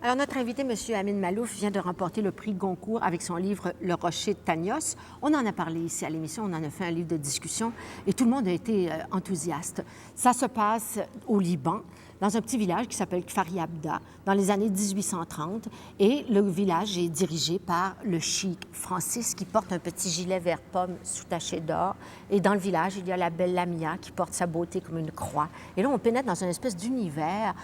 Alors, notre invité, M. Amin Maalouf, vient de remporter le prix Goncourt avec son livre Le Rocher de Tanios. On en a parlé ici à l'émission, on en a fait un livre de discussion et tout le monde a été enthousiaste. Ça se passe au Liban, dans un petit village qui s'appelle Kfar Yabda, dans les années 1830. Et le village est dirigé par le cheikh Francis, qui porte un petit gilet vert pomme sous-taché d'or. Et dans le village, il y a la belle Lamia, qui porte sa beauté comme une croix. Et là, on pénètre dans une espèce d'univers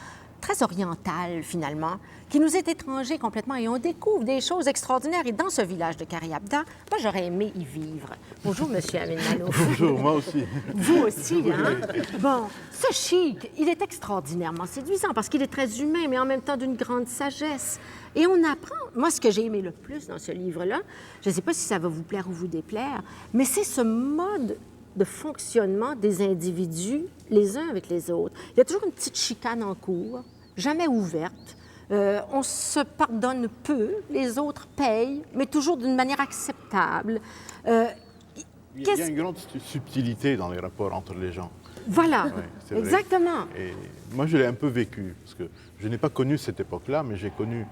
très oriental, finalement, qui nous est étranger complètement, et on découvre des choses extraordinaires. Et dans ce village de Karyabda, moi, j'aurais aimé y vivre. Bonjour, M. Amin Maalouf. Bonjour, moi aussi. Vous aussi, hein? Bon, ce chic, il est extraordinairement séduisant parce qu'il est très humain, mais en même temps d'une grande sagesse. Et on apprend, moi, ce que j'ai aimé le plus dans ce livre-là, je ne sais pas si ça va vous plaire ou vous déplaire, mais c'est ce mode de fonctionnement des individus les uns avec les autres. Il y a toujours une petite chicane en cours, jamais ouverte. On se pardonne peu, les autres payent, mais toujours d'une manière acceptable. Il y a une grande subtilité dans les rapports entre les gens. Voilà, Ouais, exactement. Et moi, je l'ai un peu vécu, parce que je n'ai pas connu cette époque-là, mais j'ai connu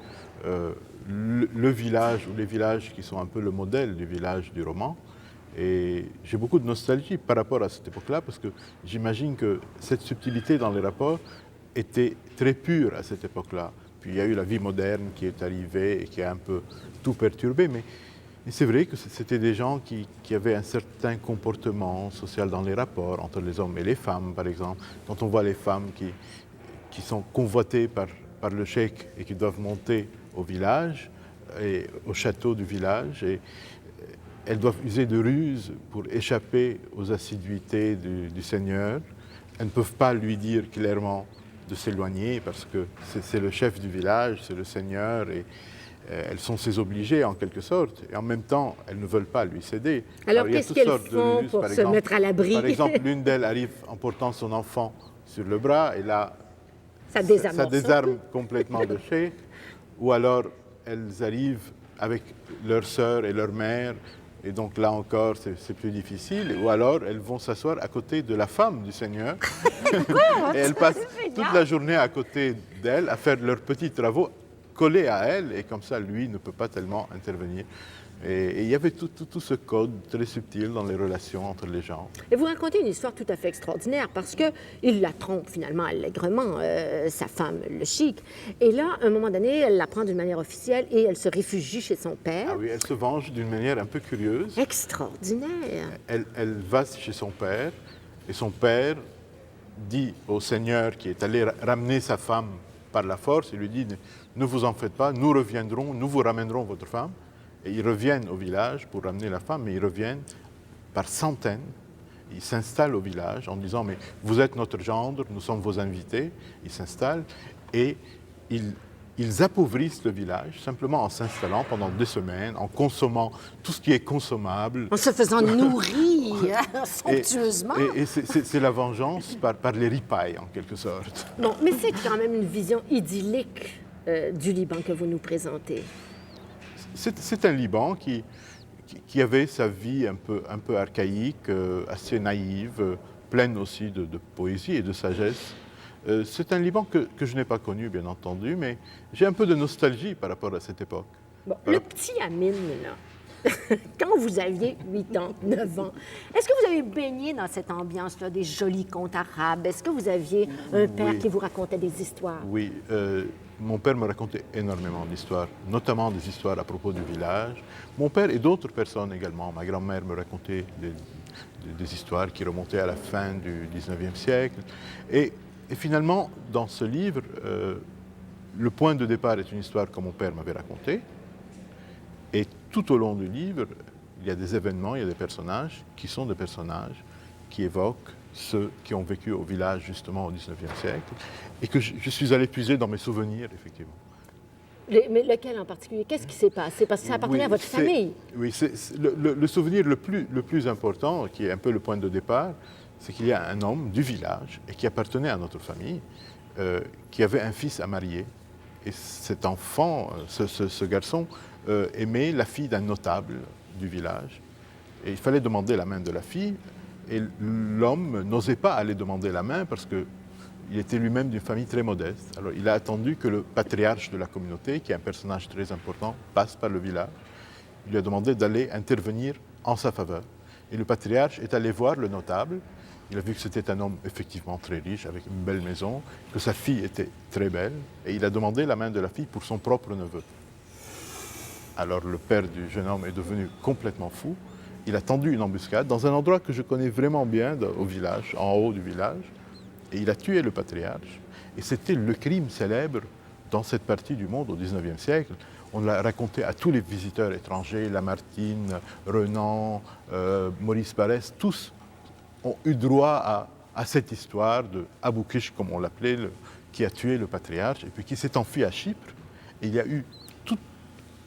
le village, ou les villages qui sont un peu le modèle du village du roman. Et j'ai beaucoup de nostalgie par rapport à cette époque-là, parce que j'imagine que cette subtilité dans les rapports était très pure à cette époque-là. Puis il y a eu la vie moderne qui est arrivée et qui a un peu tout perturbé, mais c'est vrai que c'était des gens qui avaient un certain comportement social dans les rapports entre les hommes et les femmes, par exemple. Quand on voit les femmes qui sont convoitées par le cheikh et qui doivent monter au village, et au château du village, et elles doivent user de ruses pour échapper aux assiduités du Seigneur. Elles ne peuvent pas lui dire clairement de s'éloigner parce que c'est le chef du village, c'est le Seigneur, et elles sont ses obligées en quelque sorte. Et en même temps, elles ne veulent pas lui céder. Alors qu'est-ce qu'elles font pour se mettre à l'abri? Par exemple, l'une d'elles arrive en portant son enfant sur le bras, et là, ça désarme complètement le cheikh. Ou alors, elles arrivent avec leur sœur et leur mère, et donc là encore, c'est plus difficile. Ou alors, elles vont s'asseoir à côté de la femme du Seigneur. Et elles passent toute la journée à côté d'elle à faire leurs petits travaux collés à elle, et comme ça, lui ne peut pas tellement intervenir. Et il y avait tout ce code très subtil dans les relations entre les gens. Et vous racontez une histoire tout à fait extraordinaire parce qu'il la trompe finalement allègrement, sa femme, le cheikh. Et là, à un moment donné, elle l'apprend d'une manière officielle et elle se réfugie chez son père. Ah oui, elle se venge d'une manière un peu curieuse. Extraordinaire. Elle va chez son père, et son père dit au Seigneur qui est allé ramener sa femme par la force, il lui dit « Ne vous en faites pas, nous reviendrons, nous vous ramènerons votre femme ». Et ils reviennent au village pour ramener la femme, mais ils reviennent par centaines. Ils s'installent au village en disant « Mais vous êtes notre gendre, nous sommes vos invités ». Ils s'installent et ils appauvrissent le village simplement en s'installant pendant 2 semaines, en consommant tout ce qui est consommable. En se faisant nourrir somptueusement. Et c'est la vengeance par les ripailles, en quelque sorte. Bon, mais c'est quand même une vision idyllique du Liban que vous nous présentez. C'est un Liban qui avait sa vie un peu archaïque, assez naïve, pleine aussi de poésie et de sagesse. C'est un Liban que je n'ai pas connu, bien entendu, mais j'ai un peu de nostalgie par rapport à cette époque. Bon, le petit Amin, là, quand vous aviez 8 ans, 9 ans, est-ce que vous avez baigné dans cette ambiance-là, des jolis contes arabes? Est-ce que vous aviez un père qui vous racontait des histoires? Oui, mon père me racontait énormément d'histoires, notamment des histoires à propos du village. Mon père et d'autres personnes également. Ma grand-mère me racontait des histoires qui remontaient à la fin du 19e siècle. Et finalement, dans ce livre, le point de départ est une histoire que mon père m'avait racontée. Et tout au long du livre, il y a des événements, il y a des personnages qui sont des personnages qui évoquent ceux qui ont vécu au village justement au 19e siècle et que je suis allé puiser dans mes souvenirs, effectivement. Mais lequel en particulier? Qu'est-ce qui s'est passé? Parce que ça appartenait à votre famille. Oui, le souvenir le plus important, qui est un peu le point de départ, c'est qu'il y a un homme du village et qui appartenait à notre famille, qui avait un fils à marier. Et cet enfant, ce garçon, aimait la fille d'un notable du village. Et il fallait demander la main de la fille. Et l'homme n'osait pas aller demander la main parce que il était lui-même d'une famille très modeste. Alors il a attendu que le patriarche de la communauté, qui est un personnage très important, passe par le village. Il lui a demandé d'aller intervenir en sa faveur. Et le patriarche est allé voir le notable. Il a vu que c'était un homme effectivement très riche, avec une belle maison, que sa fille était très belle, et il a demandé la main de la fille pour son propre neveu. Alors le père du jeune homme est devenu complètement fou. Il a tendu une embuscade dans un endroit que je connais vraiment bien, au village, en haut du village, et il a tué le patriarche. Et c'était le crime célèbre dans cette partie du monde au XIXe siècle. On l'a raconté à tous les visiteurs étrangers, Lamartine, Renan, Maurice Parès, tous ont eu droit à cette histoire de Abou Kish, comme on l'appelait, qui a tué le patriarche, et puis qui s'est enfui à Chypre. Et il y a eu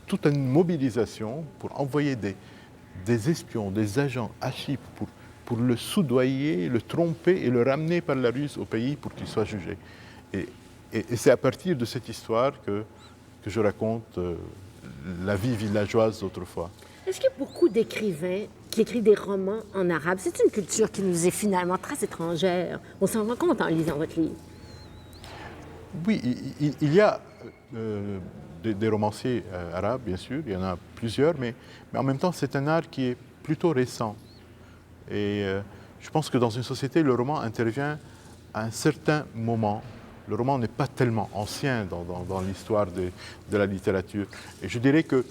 toute une mobilisation pour envoyer des espions, des agents à Chypre pour le soudoyer, le tromper et le ramener par la ruse au pays pour qu'il soit jugé. Et c'est à partir de cette histoire que je raconte la vie villageoise d'autrefois. Est-ce qu'il y a beaucoup d'écrivains qui écrivent des romans en arabe? C'est une culture qui nous est finalement très étrangère. On s'en rend compte en lisant votre livre. Oui, il y a des romanciers arabes, bien sûr, il y en a plusieurs, mais en même temps, c'est un art qui est plutôt récent. Et je pense que dans une société, le roman intervient à un certain moment. Le roman n'est pas tellement ancien dans l'histoire de la littérature. Et je dirais que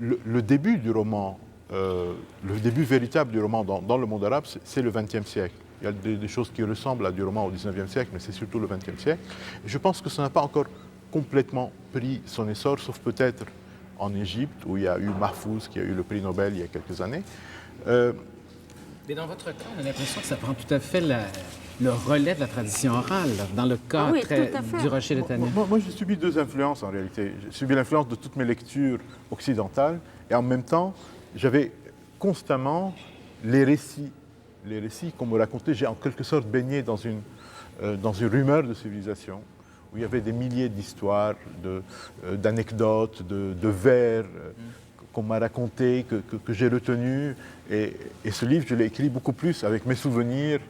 le début du roman, le début véritable du roman dans le monde arabe, c'est le XXe siècle. Il y a des choses qui ressemblent à du roman au XIXe siècle, mais c'est surtout le XXe siècle. Et je pense que ça n'a pas encore complètement pris son essor, sauf peut-être en Égypte, où il y a eu Mahfouz, qui a eu le prix Nobel il y a quelques années. Mais dans votre cas, on a l'impression que ça prend tout à fait le relais de la tradition orale, dans le cas du Rocher de Tanios. Moi, j'ai subi deux influences en réalité. J'ai subi l'influence de toutes mes lectures occidentales, et en même temps, j'avais constamment les récits qu'on me racontait. J'ai en quelque sorte baigné dans une rumeur de civilisation, où il y avait des milliers d'histoires, d'anecdotes, de vers qu'on m'a raconté, que j'ai retenu. Et ce livre, je l'ai écrit beaucoup plus avec mes souvenirs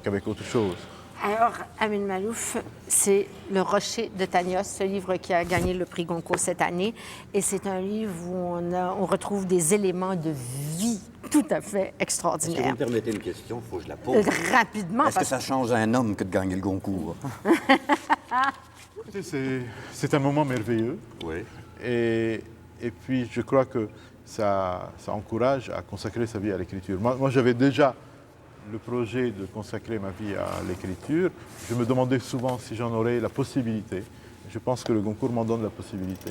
qu'avec autre chose. Alors, Amin Maalouf, c'est Le Rocher de Tanios, ce livre qui a gagné le prix Goncourt cette année. Et c'est un livre où on retrouve des éléments de vie tout à fait extraordinaires. Si vous me permettez une question, il faut que je la pose. Rapidement. Est-ce que ça change à un homme que de gagner le Goncourt? C'est un moment merveilleux. Oui. Et puis, je crois que ça encourage à consacrer sa vie à l'écriture. Moi, j'avais déjà le projet de consacrer ma vie à l'écriture. Je me demandais souvent si j'en aurais la possibilité. Je pense que le Goncourt m'en donne la possibilité.